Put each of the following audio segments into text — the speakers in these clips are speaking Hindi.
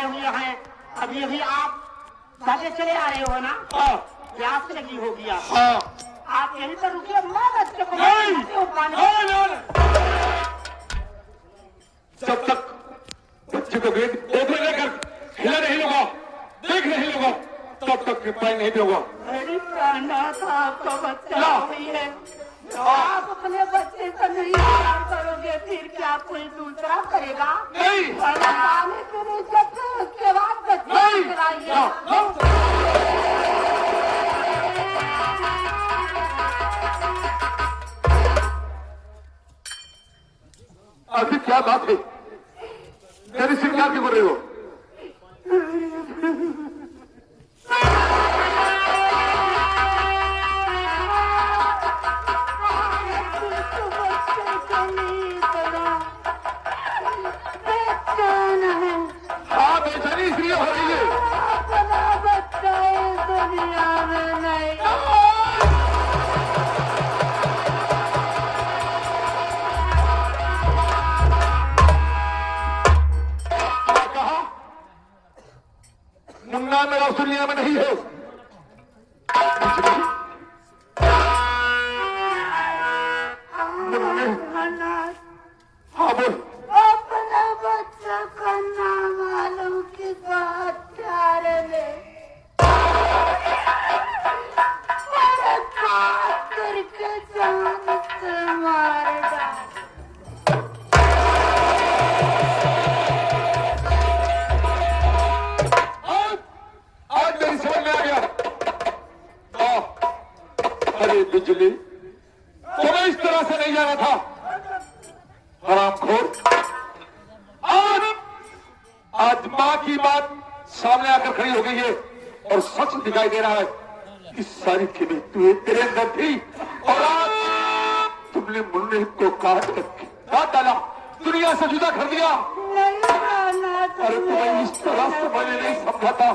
आए हुए हैं। अभी अभी आप भागे चले आ रहे हो ना? हाँ। प्यास लगी होगी आप। हाँ। आप यहीं पर रुकिए, मैं बच्चे को नहीं। पानी। जब तक बच्चे को देख लेकर हिला नहीं लूंगा, देख नहीं लूंगा, तब तक पानी नहीं दूंगा। अरे प्राणनाथ, आपका बच्चा हुई है, आप अपने बच्चे को नहीं आराम करोगे, फिर क्या कोई दूसरा करेगा? नहीं। पानी के नीचे उसके बाद बच्चे कराइए। आखिर क्या बात है? मेरी स्वीकार क्यों कर रहे हो? हाँ, बेचैनी इसलिए हो रही है। बच्चा इस दुनिया में नहीं। मुन्ना मेरा उस दुनिया में नहीं है। हाँ बोल। अपना बच्चा का नाम मालूम किस बात प्यारे ने मेरे काट करके जान से मार डाला। आज मेरी समझ में आ गया। अरे बिजली, तुम्हें इस तरह से नहीं जाना था, हरामखोर। आज मां की बात सामने आकर खड़ी हो गई है और सच दिखाई दे रहा है कि सारी चीजें तेरे अंदर थी और आज तुमने मुन्ने को काट डाला, दुनिया से जुदा कर दिया। अरे तुम्हें इस तरह से मैंने नहीं समझा था।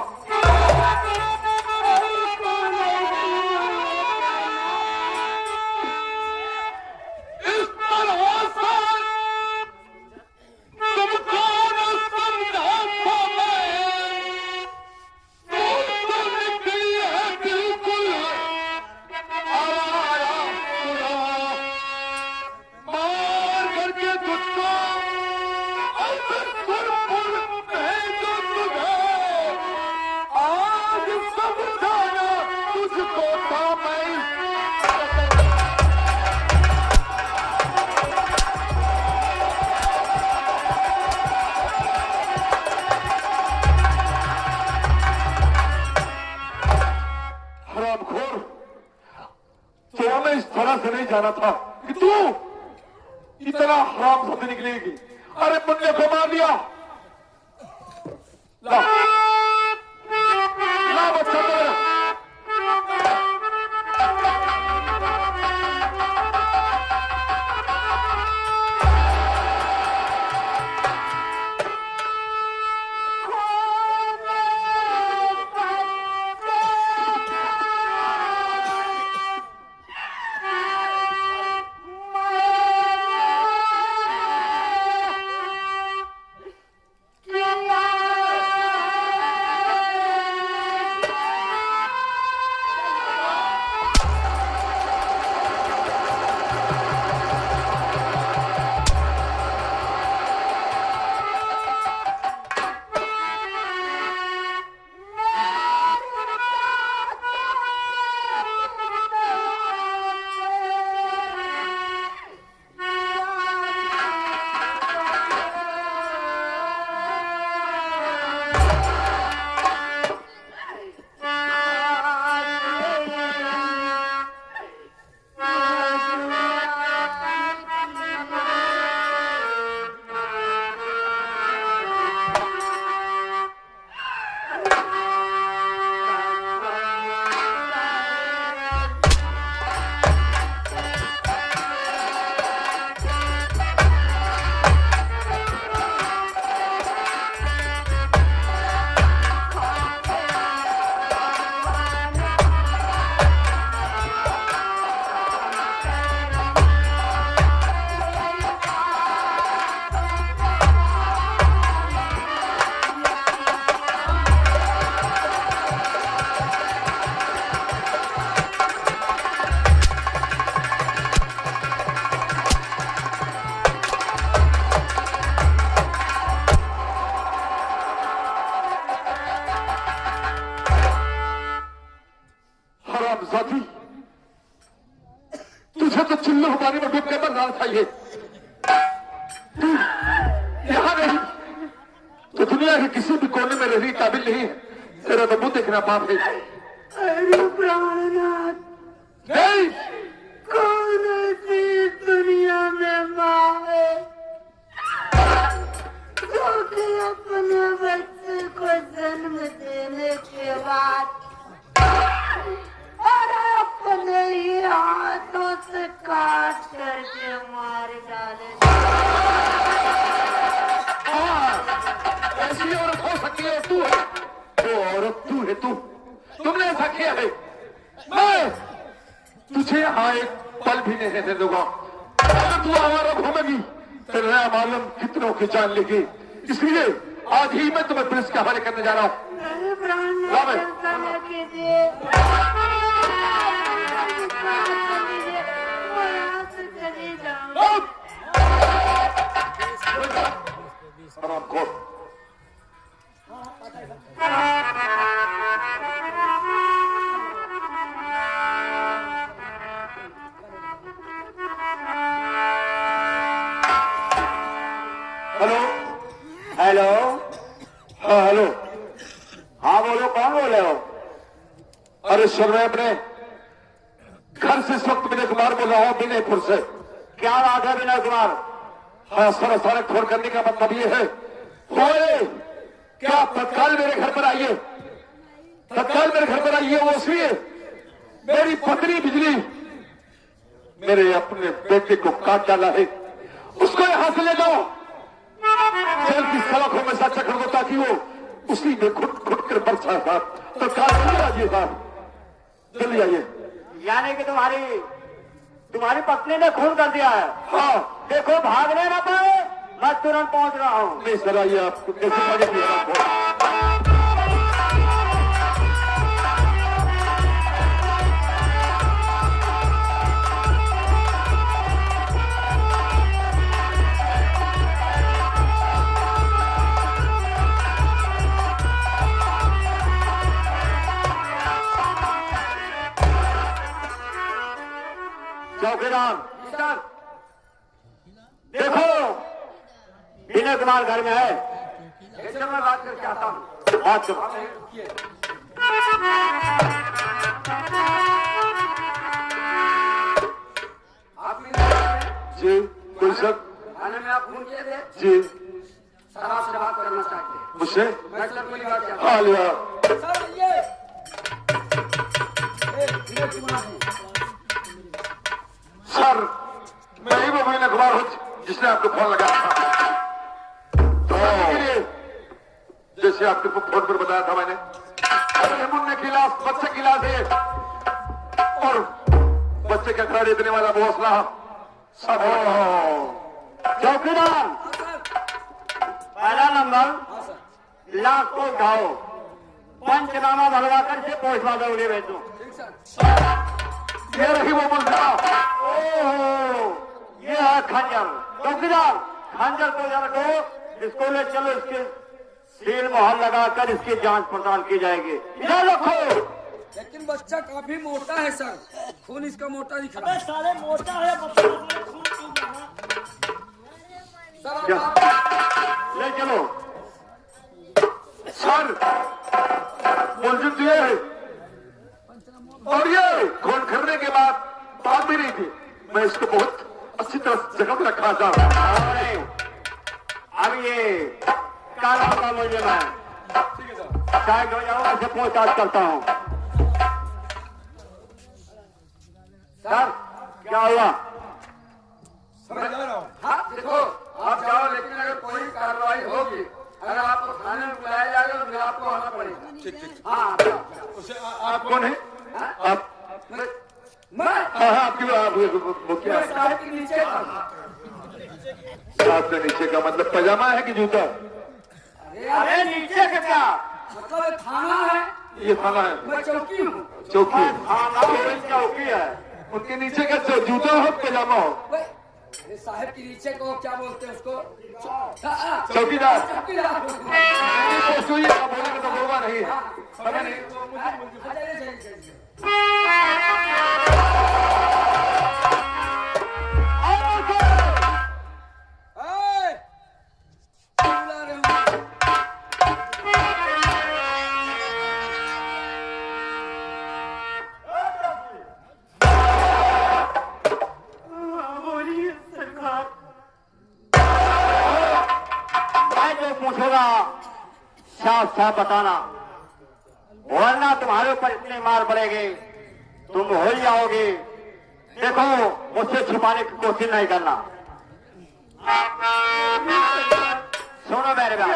से नहीं जाना था कि तू इतना हराम से निकलेगी। अरे मुन्ने को मार दिया। ला, ला बच्चा मेरा। हराम साथी, तुझे तो चुल्लू पानी में डूब के मरना चाहिए। तू यहाँ नहीं तो दुनिया के किसी भी कोने में रहने काबिल नहीं है। तेरा तो मुंह देखना पाप है। अरे प्राणनाथ, नहीं, कौन ऐसी दुनिया में माँ है जो कि अपने बच्चे को जन्म देने के बाद और अपने ही हाथों से काट करके मार डाले। ऐसी औरत हो सकती है तू है, वो औरत तू है। तुमने ऐसा किया है। मैं तुझे यहाँ एक पल भी नहीं रहने दूंगा। अगर तू हमारा घूमेगी तो नया मालूम कितनों की जान लेगी। इसलिए आज ही मैं तुम्हें पुलिस के हवाले करने जा रहा हूँ। Hello hello. हाँ हेलो। हाँ बोलो, कौन बोल रहे हो? अरे सर, मैं अपने घर से इस वक्त विनय कुमार बोल रहा हूँ, विनयपुर से। क्या बात है विनय कुमार? हाँ सर, अचानक फोन करने का मतलब ये है क्या आप तत्काल मेरे घर पर आइए, तत्काल मेरे घर पर आइए। वो इसलिए मेरी पत्नी बिजली मेरे अपने बेटे को काट डाला है, उसको यहां से ले जाओ। जेल की सलाखों में साक्षा कर दो ताकि वो उसी में घुट घुट कर बरसा साहब। तत्काल जल्दी आइए साहब, जल्दी आइए। यानी कि तुम्हारी पत्नी ने खून कर दिया है? हाँ। देखो, भागने ना पाए, मैं तुरंत पहुंच रहा हूँ। नहीं सर, आइए। आपको कैसे मदद किया आपको? चौकीदार देखो, विनय कुमार घर में है। इससे मैं बात करके आता हूँ। बात करो। जी कोई सर? थाने में आप फोन किए थे? जी। सर आपसे बात करना चाहते हैं। मुझसे? मैं सर कोई बात चाहता हाँ लिया। सर, मैं ही वो विनय कुमार हूँ जिसने आपको फोन लगाया था। जैसे आपके फोन पर बताया था मैंने, मुन्ने की लाश, बच्चे की लाश है और बच्चे के खड़े देने वाला वो हौसला सब। चौकीदार, पहला नंबर, लाश को उठाओ, पंचनामा भरवा कर से पोस्टमा दौड़े भेजो। ये रही वो मुल्का। ओहो, ये है खंजर। चौकीदार, खंजर को जरा दो, इसको ले चलो, इसके सील मोहर लगाकर इसकी जांच पड़ताल की जाएगी। इधर रखो। लेकिन बच्चा काफी मोटा है सर, खून इसका मोटा दिख रहा है। साले मोटा है बच्चा, खून क्यों बना? ले चलो। सर, मुलजिम तो ये है और ये खून करने के बाद बात भी नहीं थी। मैं इसको बहुत अच्छी तरह जगह पर रखा था। अब ये काला का मुलजिम है। शायद हो जाओ, ऐसे पूछताछ करता हूँ। सर, क्या हुआ? हाँ देखो, आप जाओ, लेकिन अगर कोई कार्रवाई होगी, अगर आपको थाने में बुलाया जाएगा तो आपको आना पड़ेगा। ठीक। हाँ, आप कौन है? आप? मैं हाँ, आपकी आप वो क्या? साहब के नीचे था। साहब के नीचे का मतलब पजामा है कि जूता? अरे नीचे का क्या मतलब ये थाना है, ये थाना है। मैं चौकी हूँ। चौकी। थाना चौकी है। उनके नीचे का जूता हो पजामा हो? अरे साहब के नीचे को क्या बोलते हैं उसको? चौकीदार। चौकीदार। बोलेगा तो होगा नहीं। पता नहीं। ए, बुला रहे हूँ। बोलिए सरकार। मैं जो पूछूंगा साफ साफ बताना, वरना तुम्हारे ऊपर इतनी मार पड़ेगी तुम हो ही जाओगे। देखो, मुझसे छुपाने की कोशिश नहीं करना। सुनो मेरे बात,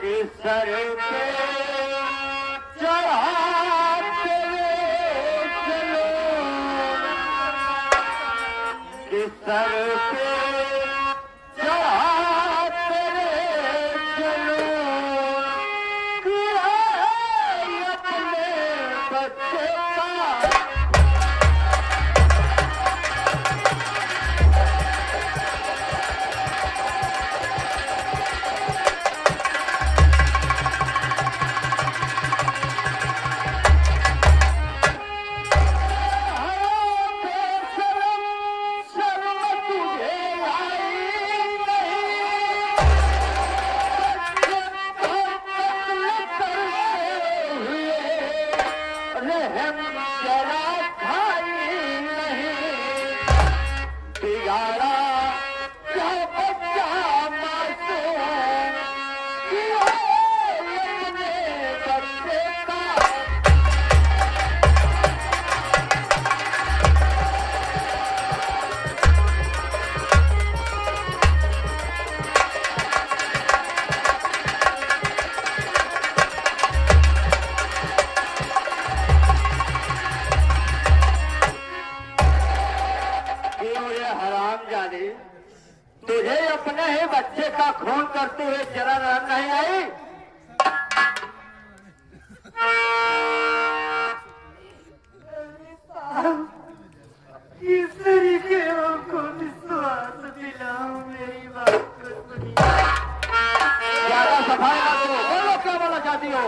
इस सर पे चढ़ाते चलो, इस सर पे चढ़ाते चलो, कि अपने बच्चे का तुझे अपने ही बच्चे का खून करते हुए जरा रहम नहीं आई? इस तरीके को विश्वास दिलाओ, मेरी बात को सुनिए। ज्यादा सफाई मत दो, बोलो क्या बोलना चाहती हो?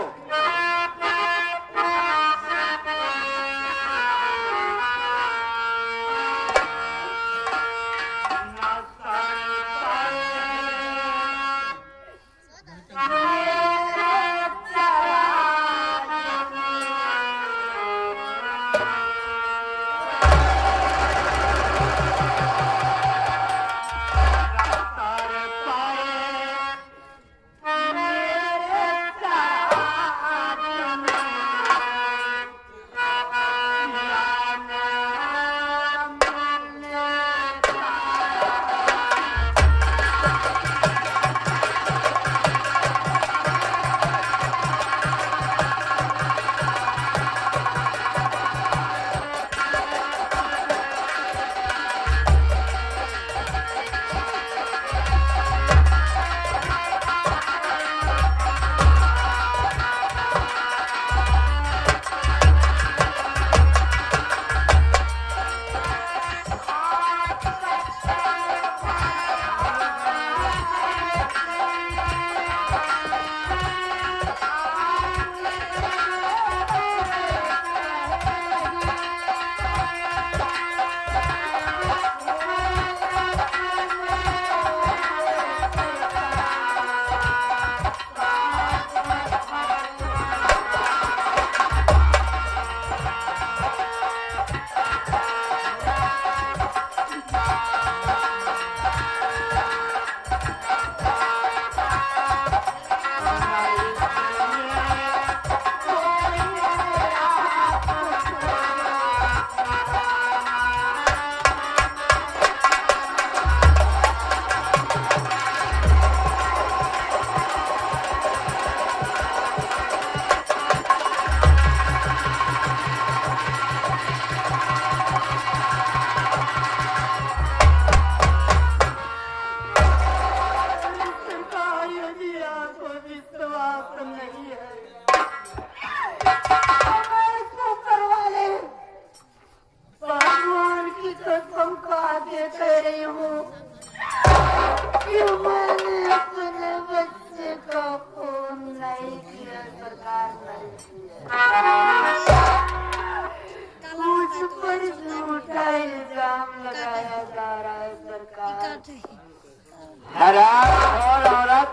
हराम और औरत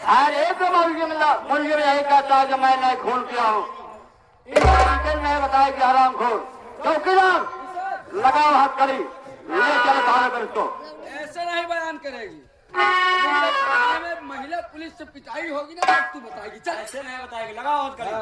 हर एक मुर्गी में यही कहता है कि मैं नहीं खून किया हूँ। इस तरीके नहीं बताया कि हराम खोर। चौकीदार लगाओ हाथ कड़ी, ले चलो थाने पर इसको। ऐसे नहीं बयान करेगी। थाने में महिला पुलिस से पिटाई होगी ना, तब तू बताएगी। चल ऐसे नहीं बताएगी, लगाओ हाथ कड़ी।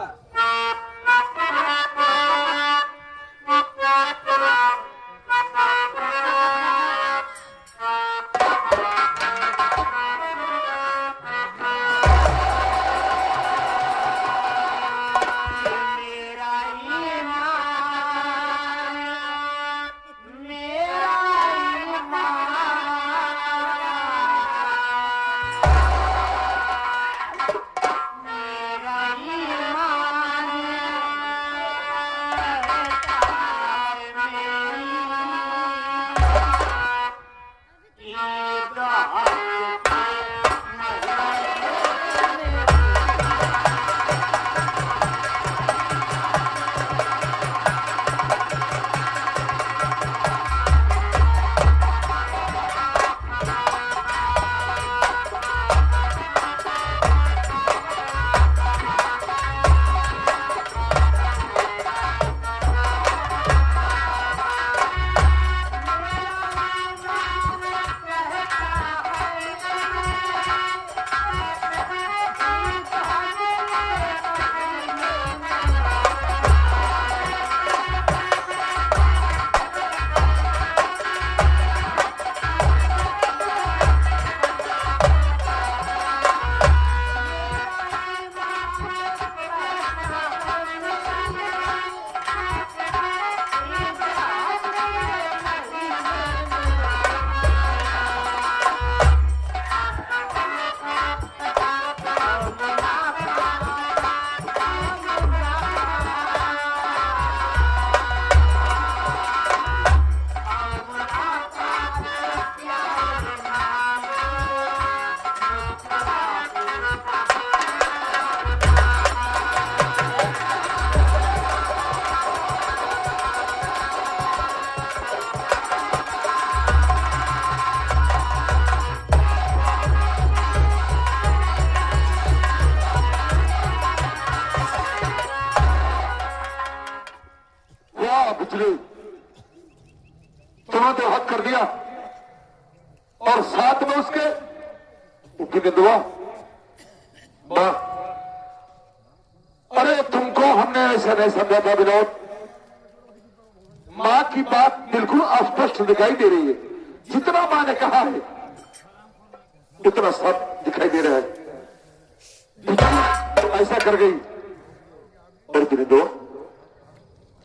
तुमने तो हक कर दिया और साथ में उसके उनकी दुआ। वाह, अरे तुमको हमने ऐसा नहीं समझा था विनोद। मां की बात बिल्कुल अस्पष्ट दिखाई दे रही है। जितना मां ने कहा है उतना सब दिखाई दे रहा है। ऐसा कर गई और दो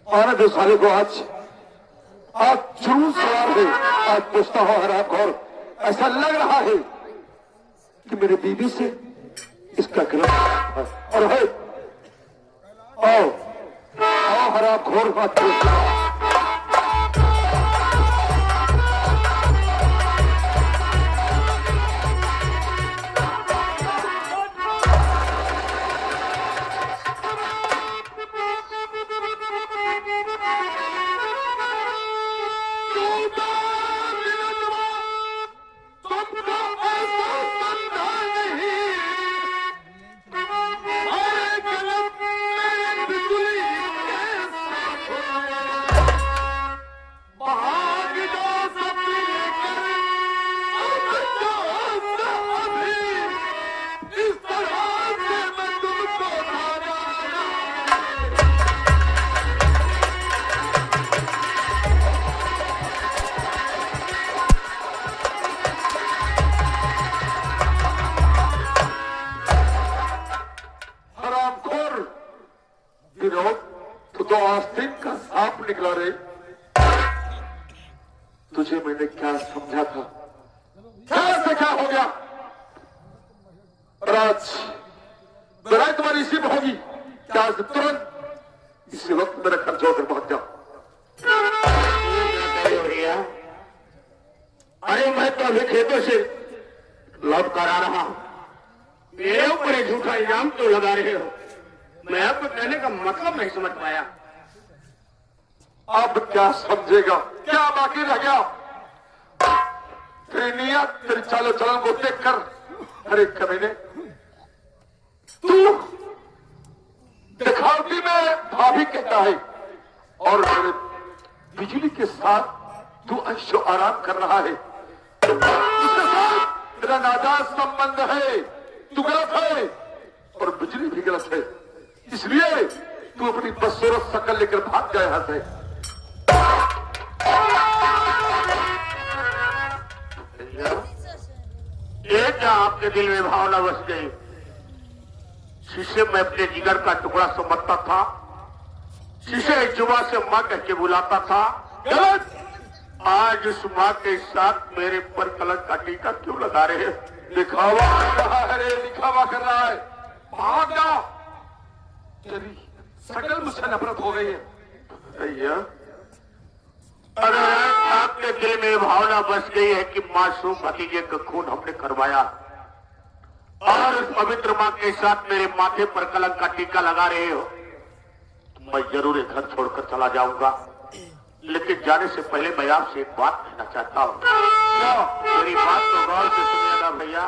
आने दो साले को। आज जरूर सवार है। आज पूछता हो हरामखोर, ऐसा लग रहा है कि मेरी बीवी से इसका गिरफ्त और है। आओ आओ हरामखोर, बात तो आस्तीन का सांप निकला रे। तुझे मैंने क्या समझा था, क्या से क्या हो गया। राज लड़ाई तुम्हारी इसी में होगी क्या? तुरंत इसी वक्त मेरा खर्च होकर पहुंच जाओ। अरे मैं तो अभी खेतों से लौट कर आ रहा हूं। मेरे ऊपर एक झूठा इल्जाम तो लगा रहे हो। मैं आपको कहने का मतलब नहीं समझ पाया। अब क्या समझेगा? क्या बाकी रह गया? तेरी नियत, तेरी चालो चलन को देखकर, अरे कमीने, तू दिखावटी में भाभी कहता है और मेरे बिजली के साथ तू ऐशो आराम कर रहा है। उसके साथ तेरा नाजायज संबंध है, तू गलत है और बिजली भी गलत है, इसलिए तू अपनी बदसूरत शकल लेकर भाग गया यहाँ से। एक आपके दिल में भावना बस गई, शीशे में अपने जिगर का टुकड़ा समझता था, शीशे जुबा से मां कह के बुलाता था। गलत। आज उस मां के साथ मेरे पर कलंक का टीका क्यों लगा रहे हैं? दिखावा कर रहा है रे, दिखावा कर रहा है। भाग जा, तेरी शकल मुझसे नफरत हो गई है। भैया, अरे आपके दिल में भावना बस गई है कि मासूम भतीजे का खून हमने करवाया और उस पवित्र मां के साथ मेरे माथे पर कलंक का टीका लगा रहे हो। मैं जरूर ये घर छोड़कर चला जाऊंगा, लेकिन जाने से पहले मैं आपसे एक बात कहना चाहता हूँ। मेरी बात तो गौर से सुनिएगा भैया।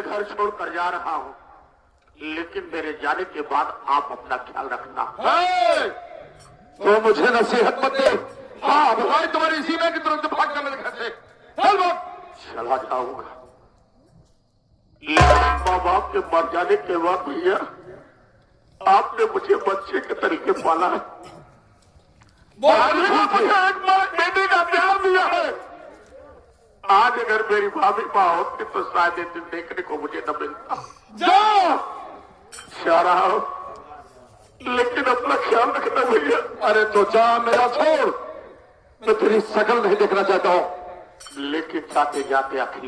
घर छोड़कर जा रहा हूँ, लेकिन मेरे जाने के बाद आप अपना ख्याल रखना। तो मुझे नसीहत मत दे। हाँ भाई, तुम्हारी इसी में कि तुरंत भाग जा मेरे घर से। चल भाग। चला जाऊंगा, माँ बाप के मर जाने के बाद भैया आपने मुझे बच्चे के तरीके पाला है, बेटी का प्यार दिया है। आज अगर मेरी भाभी माँ होती तो शायद ये दिन देखने को मुझे न मिलता। जाओ, जा रहा हूं, लेकिन अपना ख्याल रखना भैया। अरे तो जा, मेरा छोड़। मैं तेरी शकल नहीं देखना चाहता हूँ। लेकिन जाते जाते आखिरी